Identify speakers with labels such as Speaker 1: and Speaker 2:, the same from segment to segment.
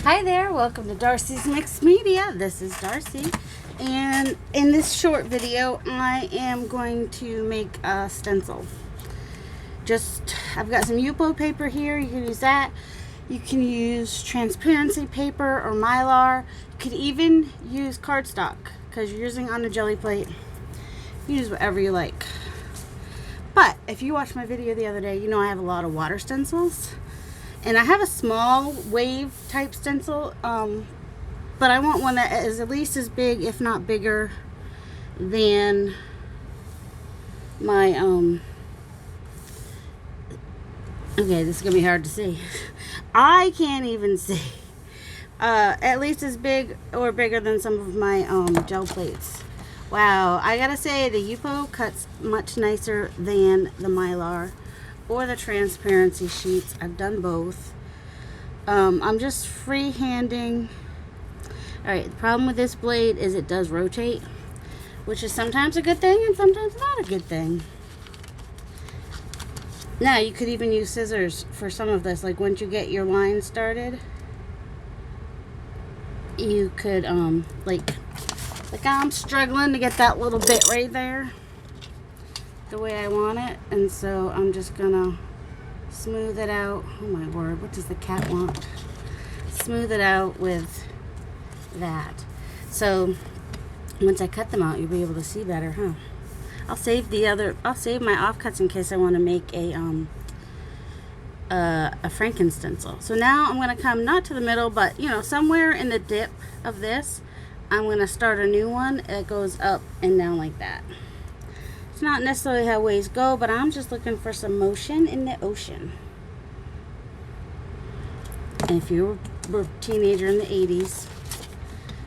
Speaker 1: Hi there, welcome to Darcy's Mixed Media. This is Darcy, and in this short video I am going to make a stencil. I've got some Yupo paper here. You can use that. You can use transparency paper or mylar. You could even use cardstock because you're using on a jelly plate. You use whatever you like. But if you watched my video the other day, you know I have a lot of water stencils. And I have a small wave type stencil, but I want one that is at least as big, if not bigger, than my, okay, this is going to be hard to see. I can't even see. At least as big or bigger than some of my gel plates. Wow, I gotta say the Yupo cuts much nicer than the mylar or the transparency sheets. I've done both. I'm just freehanding. Alright, the problem with this blade is it does rotate, which is sometimes a good thing and sometimes not a good thing. Now, you could even use scissors for some of this. Like once you get your line started, you could, like I'm struggling to get that little bit right there the way I want it, and so I'm just gonna smooth it out. Oh my word, what does the cat want? Smooth it out with that. So once I cut them out, you'll be able to see better, huh? I'll save my offcuts in case I want to make a Franken stencil. So now I'm gonna come not to the middle, but you know, somewhere in the dip of this, I'm gonna start a new one that goes up and down like that. It's not necessarily how waves go, but I'm just looking for some motion in the ocean. And if you were a teenager in the 80s,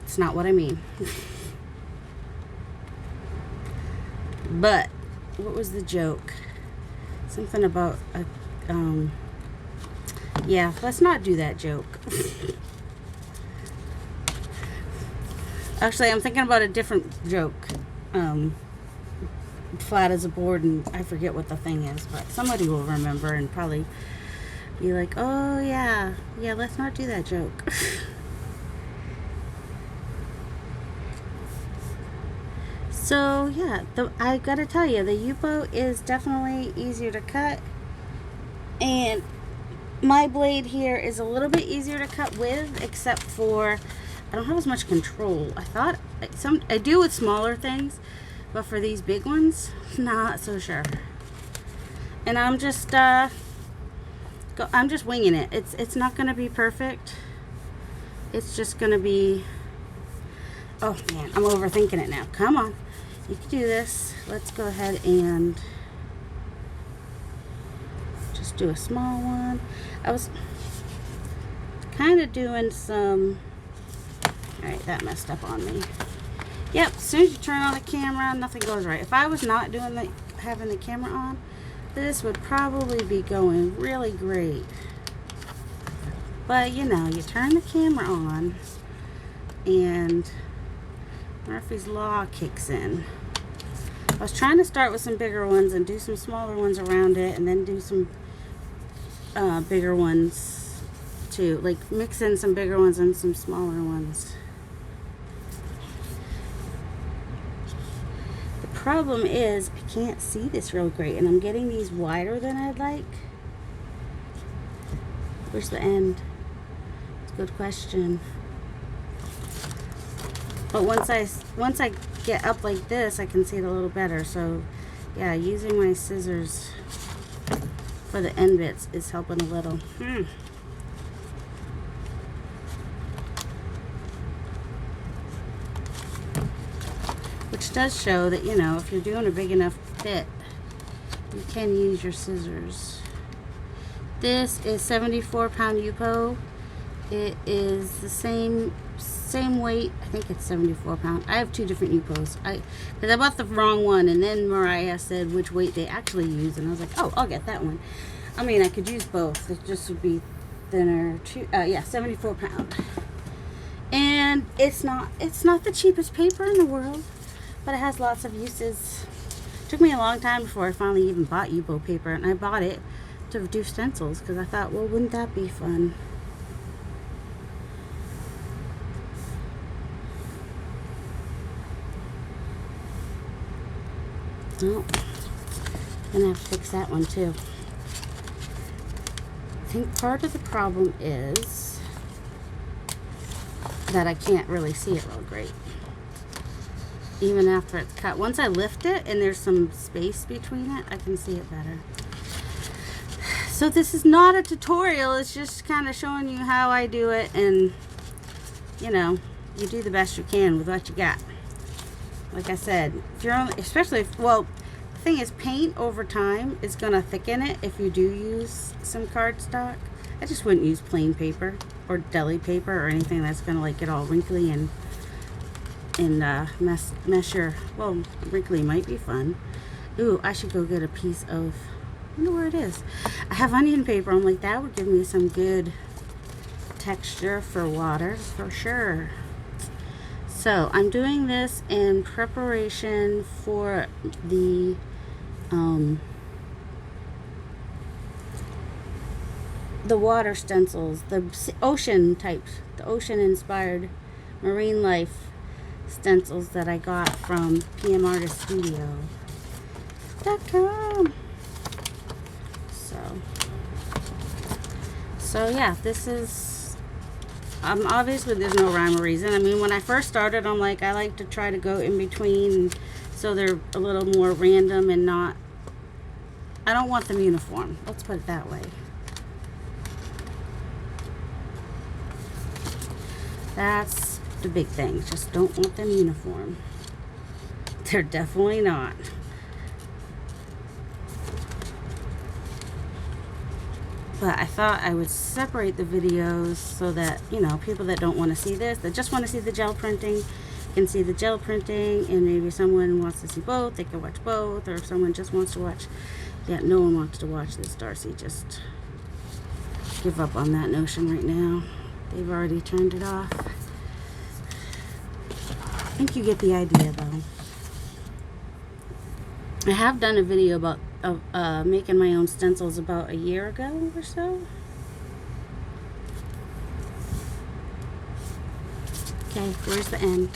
Speaker 1: it's not what I mean. But what was the joke? Something about a, yeah, let's not do that joke. Actually, I'm thinking about a different joke. Flat as a board, and I forget what the thing is, but somebody will remember and probably be like, oh yeah, let's not do that joke. So yeah, I gotta tell you, the Yupo is definitely easier to cut, and my blade here is a little bit easier to cut with, except for I don't have as much control. I do with smaller things, but for these big ones, not so sure. And I'm just winging it. It's not gonna be perfect. It's just gonna be, oh man, I'm overthinking it now. Come on, you can do this. Let's go ahead and just do a small one. I was kind of doing some, all right, that messed up on me. Yep, as soon as you turn on the camera, nothing goes right. If I was not doing having the camera on, this would probably be going really great. But you know, you turn the camera on and Murphy's Law kicks in. I was trying to start with some bigger ones and do some smaller ones around it, and then do some bigger ones too. Like mix in some bigger ones and some smaller ones. Problem is I can't see this real great, and I'm getting these wider than I'd like. Where's the end? It's a good question. But once I get up like this, I can see it a little better. So yeah, using my scissors for the end bits is helping a little. Which does show that, you know, if you're doing a big enough bit, you can use your scissors. This is 74-pound Yupo. It is the same weight. I think it's 74 pound. I have two different Yupos. Because I bought the wrong one, and then Mariah said which weight they actually use, and I was like, oh, I'll get that one. I mean, I could use both. It just would be thinner. Yeah, 74 pound. And it's not the cheapest paper in the world, but it has lots of uses. It took me a long time before I finally even bought Yupo paper, and I bought it to do stencils because I thought, well, wouldn't that be fun? Oh, gonna have to fix that one too. I think part of the problem is that I can't really see it real great. Even after it's cut. Once I lift it and there's some space between it, I can see it better. So this is not a tutorial, it's just kind of showing you how I do it, and you know, you do the best you can with what you got. Like I said, if you're only, especially if, well, the thing is, paint over time is going to thicken it if you do use some cardstock. I just wouldn't use plain paper or deli paper or anything that's going to like get all wrinkly and mess your, well, wrinkly might be fun. Ooh, I should go get a piece of, I wonder where it is. I have onion paper. I'm like, that would give me some good texture for water for sure. So I'm doing this in preparation for the water stencils, the ocean types, the ocean inspired marine life stencils that I got from PMArtiststudio.com. So yeah, this is, obviously there's no rhyme or reason. I mean, when I first started, I'm like, I like to try to go in between so they're a little more random and not, I don't want them uniform. Let's put it that way. That's the big thing. Just don't want them uniform. They're definitely not. But I thought I would separate the videos so that, you know, people that don't want to see this, that just want to see the gel printing, can see the gel printing, and maybe someone wants to see both, they can watch both, or if someone just wants to watch, yeah, no one wants to watch this, Darcy. Just give up on that notion right now. They've already turned it off. I think you get the idea, though. I have done a video about making my own stencils about a year ago or so. Okay, where's the end?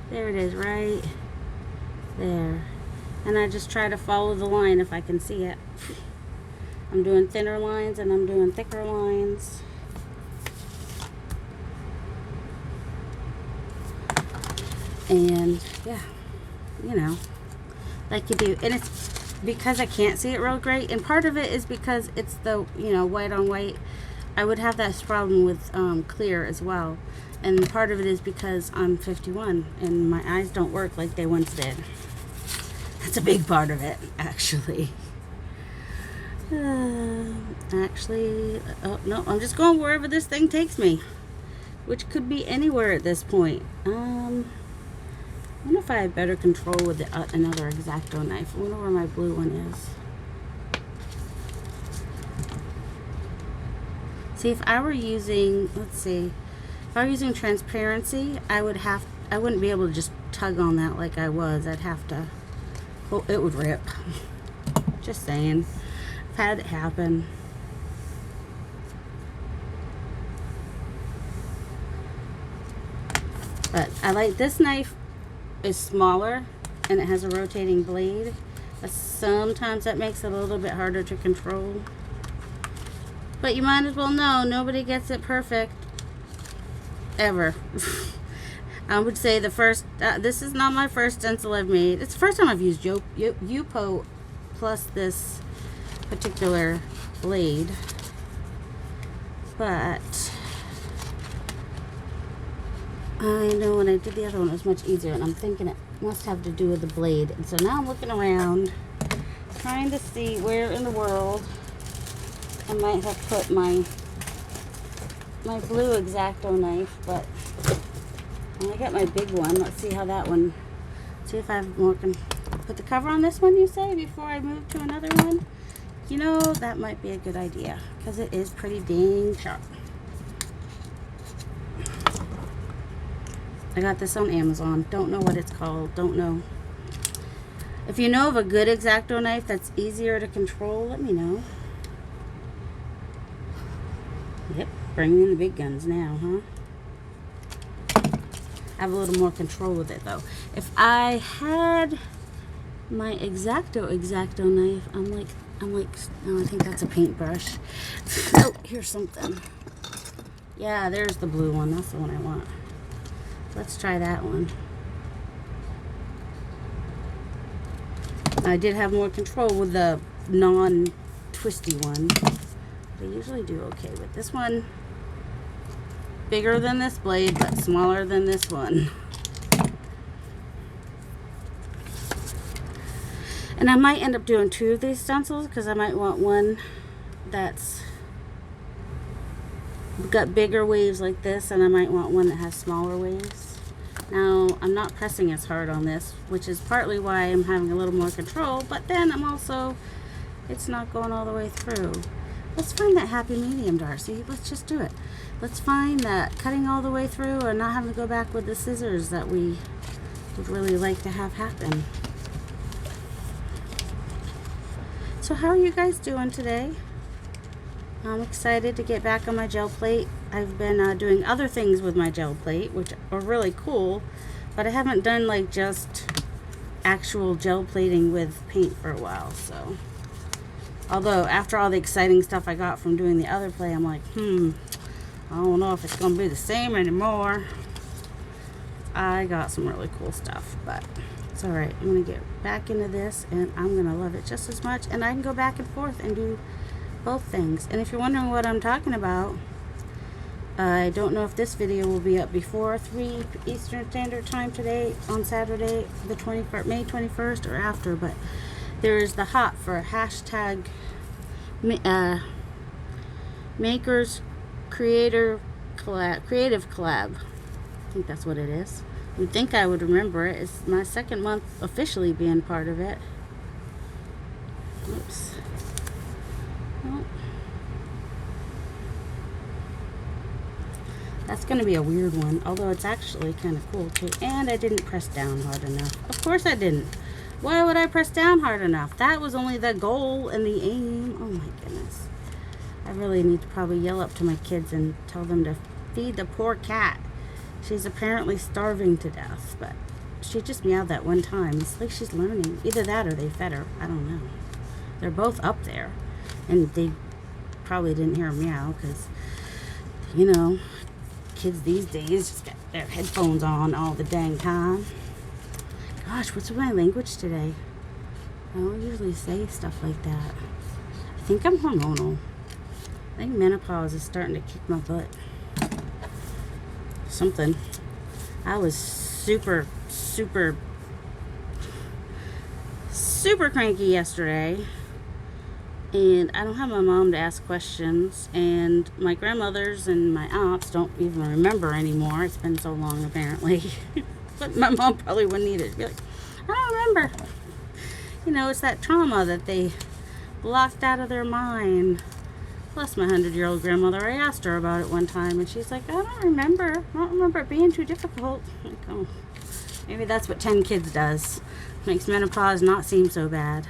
Speaker 1: There it is, right there. And I just try to follow the line if I can see it. I'm doing thinner lines and I'm doing thicker lines. And yeah, you know, like you do. And it's because I can't see it real great, and part of it is because it's the, you know, white on white. I would have that problem with clear as well, and part of it is because I'm 51 and my eyes don't work like they once did. That's a big part of it, actually. Actually, oh no, I'm just going wherever this thing takes me, which could be anywhere at this point. I wonder if I had better control with the, another X-Acto knife. I wonder where my blue one is. See, if I were using, let's see, if I were using transparency, I wouldn't be able to just tug on that like I was. I'd have to, oh, it would rip. Just saying. I've had it happen. But I like this knife. Is smaller and it has a rotating blade, but sometimes that makes it a little bit harder to control. But you might as well know, nobody gets it perfect ever. I would say the first, this is not my first stencil I've made. It's the first time I've used Yupo plus this particular blade, but I know when I did the other one it was much easier, and I'm thinking it must have to do with the blade. And so now I'm looking around trying to see where in the world I might have put my blue X-Acto knife, but I got my big one. Let's see how that one, see if I have more, can put the cover on this one, you say, before I move to another one. You know, that might be a good idea because it is pretty dang sharp. I got this on Amazon. Don't know what it's called. Don't know. If you know of a good X-Acto knife that's easier to control, let me know. Yep, bringing in the big guns now, huh? I have a little more control with it, though. If I had my X-Acto knife. I'm like, no, I think that's a paintbrush. Oh, here's something. Yeah, there's the blue one. That's the one I want. Let's try that one. I did have more control with the non-twisty one. I usually do okay with this one. Bigger than this blade, but smaller than this one. And I might end up doing 2 of these stencils because I might want one that's got bigger waves like this, and I might want one that has smaller waves. Now, I'm not pressing as hard on this, which is partly why I'm having a little more control, but then I'm also, it's not going all the way through. Let's find that happy medium, Darcy. Let's just do it. Let's find that cutting all the way through and not having to go back with the scissors that we would really like to have happen. So how are you guys doing today? I'm excited to get back on my gel plate. I've been doing other things with my gel plate, which are really cool, but I haven't done like just actual gel plating with paint for a while. So, although after all the exciting stuff I got from doing the other play, I'm like, I don't know if it's gonna be the same anymore. I got some really cool stuff, but it's all right. I'm gonna get back into this, and I'm gonna love it just as much, and I can go back and forth and do both things. And if you're wondering what I'm talking about, I don't know if this video will be up before 3 Eastern Standard Time today on Saturday the 21st, May 21st, or after, but there's the hot for hashtag makers creative collab. I think that's what it is. You'd think I would remember it. It's my 2nd month officially being part of it. Oops. Oh. That's going to be a weird one, although it's actually kind of cool too. And I didn't press down hard enough. Of course I didn't. Why would I press down hard enough? That was only the goal and the aim. Oh my goodness. I really need to probably yell up to my kids and tell them to feed the poor cat. She's apparently starving to death, but she just meowed that one time. It's like she's learning. Either that or they fed her. I don't know. They're both up there, and they probably didn't hear her meow because, you know, kids these days just got their headphones on all the dang time. Gosh, what's with my language today? I don't usually say stuff like that. I think I'm hormonal. I think menopause is starting to kick my butt. Something. I was super cranky yesterday, and I don't have my mom to ask questions, and my grandmothers and my aunts don't even remember anymore. It's been so long apparently. But my mom probably wouldn't either. She'd be like, I don't remember. You know, it's that trauma that they blocked out of their mind. Plus my 100-year-old grandmother, I asked her about it one time, and she's like, I don't remember it being too difficult. I'm like, oh, maybe that's what 10 kids does. Makes menopause not seem so bad.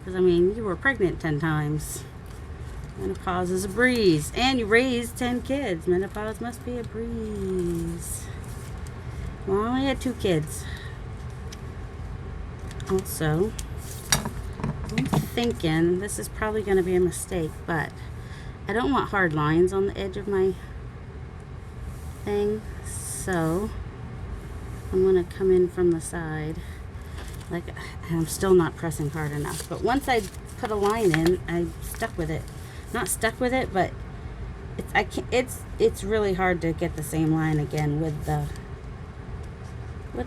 Speaker 1: Because, I mean, you were pregnant 10 times. Menopause is a breeze. And you raised 10 kids. Menopause must be a breeze. Well, I only had 2 kids. Also, I'm thinking, this is probably going to be a mistake, but I don't want hard lines on the edge of my thing, so I'm going to come in from the side. Like, I'm still not pressing hard enough, but once I put a line in, I stuck with it. Not stuck with it, but it's really hard to get the same line again with the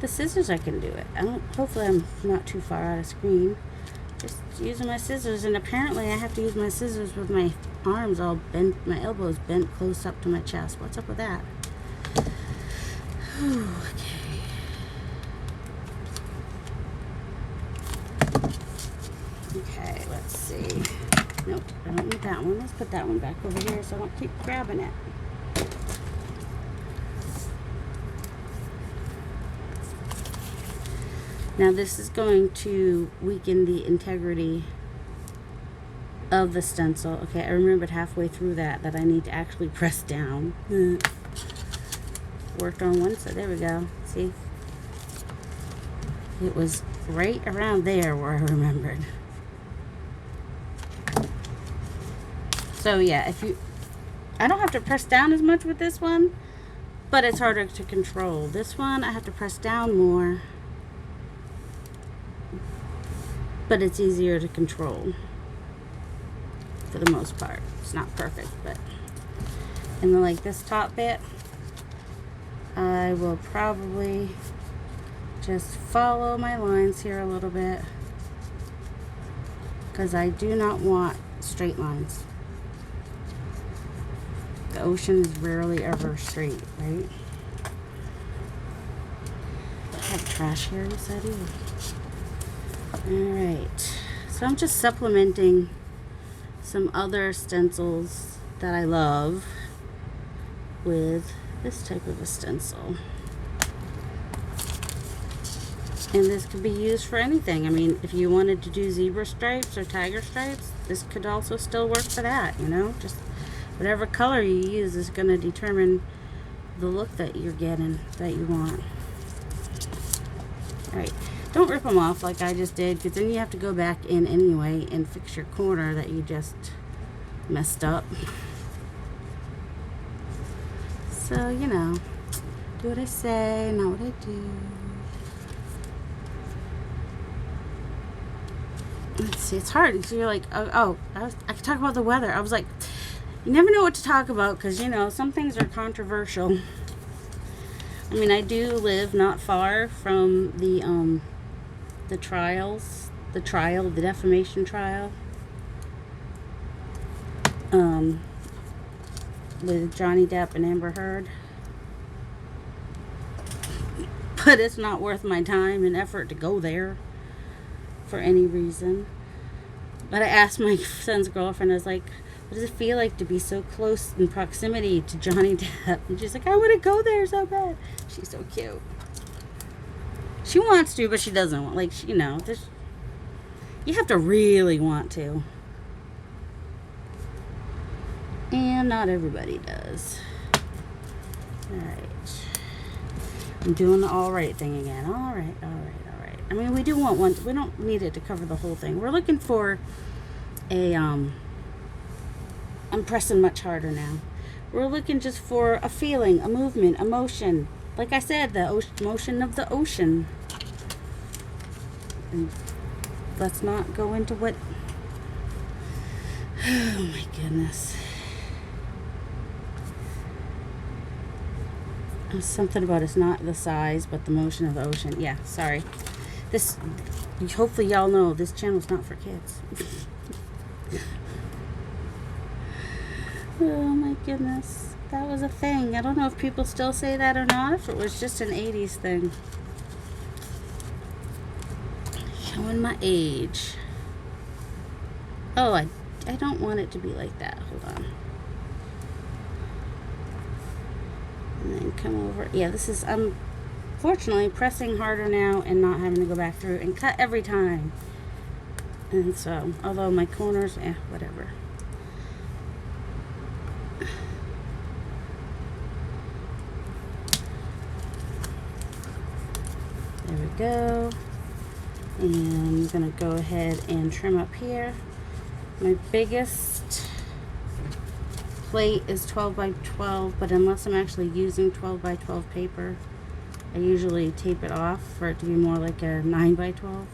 Speaker 1: scissors. I can do it. Hopefully I'm not too far out of screen. Just using my scissors, and apparently I have to use my scissors with my arms all bent, my elbows bent close up to my chest. What's up with that? Okay, let's see. Nope, I don't need that one. Let's put that one back over here so I don't keep grabbing it. Now this is going to weaken the integrity of the stencil. Okay, I remembered halfway through that I need to actually press down. Worked on one, so there we go. See? It was right around there where I remembered. So yeah, I don't have to press down as much with this one, but it's harder to control. This one, I have to press down more, but it's easier to control for the most part. It's not perfect, but, and then like this top bit, I will probably just follow my lines here a little bit, because I do not want straight lines. The ocean is rarely ever straight, right? I have trash here, yes I do. Alright, so I'm just supplementing some other stencils that I love with this type of a stencil. And this could be used for anything. I mean, if you wanted to do zebra stripes or tiger stripes, this could also still work for that, you know? Just whatever color you use is going to determine the look that you're getting, that you want. Alright, don't rip them off like I just did, because then you have to go back in anyway and fix your corner that you just messed up. So, you know, do what I say, not what I do. Let's see, it's hard. So you're like, I could talk about the weather. I was like, you never know what to talk about, because, you know, some things are controversial. I mean, I do live not far from the defamation trial. With Johnny Depp and Amber Heard. But it's not worth my time and effort to go there for any reason. But I asked my son's girlfriend, I was like, what does it feel like to be so close in proximity to Johnny Depp? And she's like, I want to go there so bad. She's so cute. She wants to, but she doesn't want, like, you know, you have to really want to. And not everybody does. Alright. I'm doing the alright thing again. Alright. I mean, we do want one. We don't need it to cover the whole thing. We're looking for a, I'm pressing much harder now. We're looking just for a feeling, a movement, a motion. Like I said, the motion of the ocean. And let's not go into what, oh my goodness. Something about it's not the size, but the motion of the ocean. Yeah, sorry. This, hopefully y'all know this channel's not for kids. Oh my goodness. That was a thing. I don't know if people still say that or not, if it was just an 80s thing. Showing my age. Oh, I don't want it to be like that. Hold on. And then come over. Yeah, this is, I'm fortunately pressing harder now and not having to go back through and cut every time. And so, although my corners, whatever. There we go. And I'm going to go ahead and trim up here. My biggest plate is 12 by 12, but unless I'm actually using 12 by 12 paper, I usually tape it off for it to be more like a 9 by 12.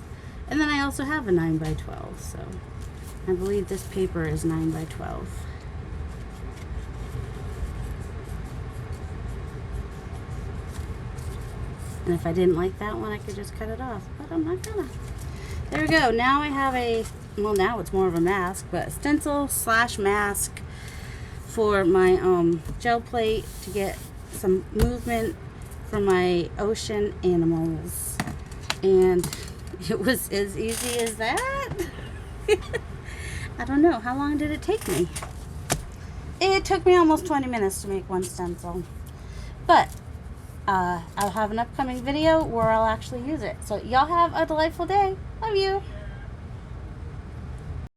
Speaker 1: And then I also have a 9 by 12, so I believe this paper is 9 by 12. And if I didn't like that one, I could just cut it off, but I'm not gonna. There we go. Now I have a, well, now it's more of a mask, but a stencil slash mask for my gel plate to get some movement for my ocean animals. And it was as easy as that. I don't know. How long did it take me? It took me almost 20 minutes to make one stencil. But I'll have an upcoming video where I'll actually use it. So y'all have a delightful day. Love you.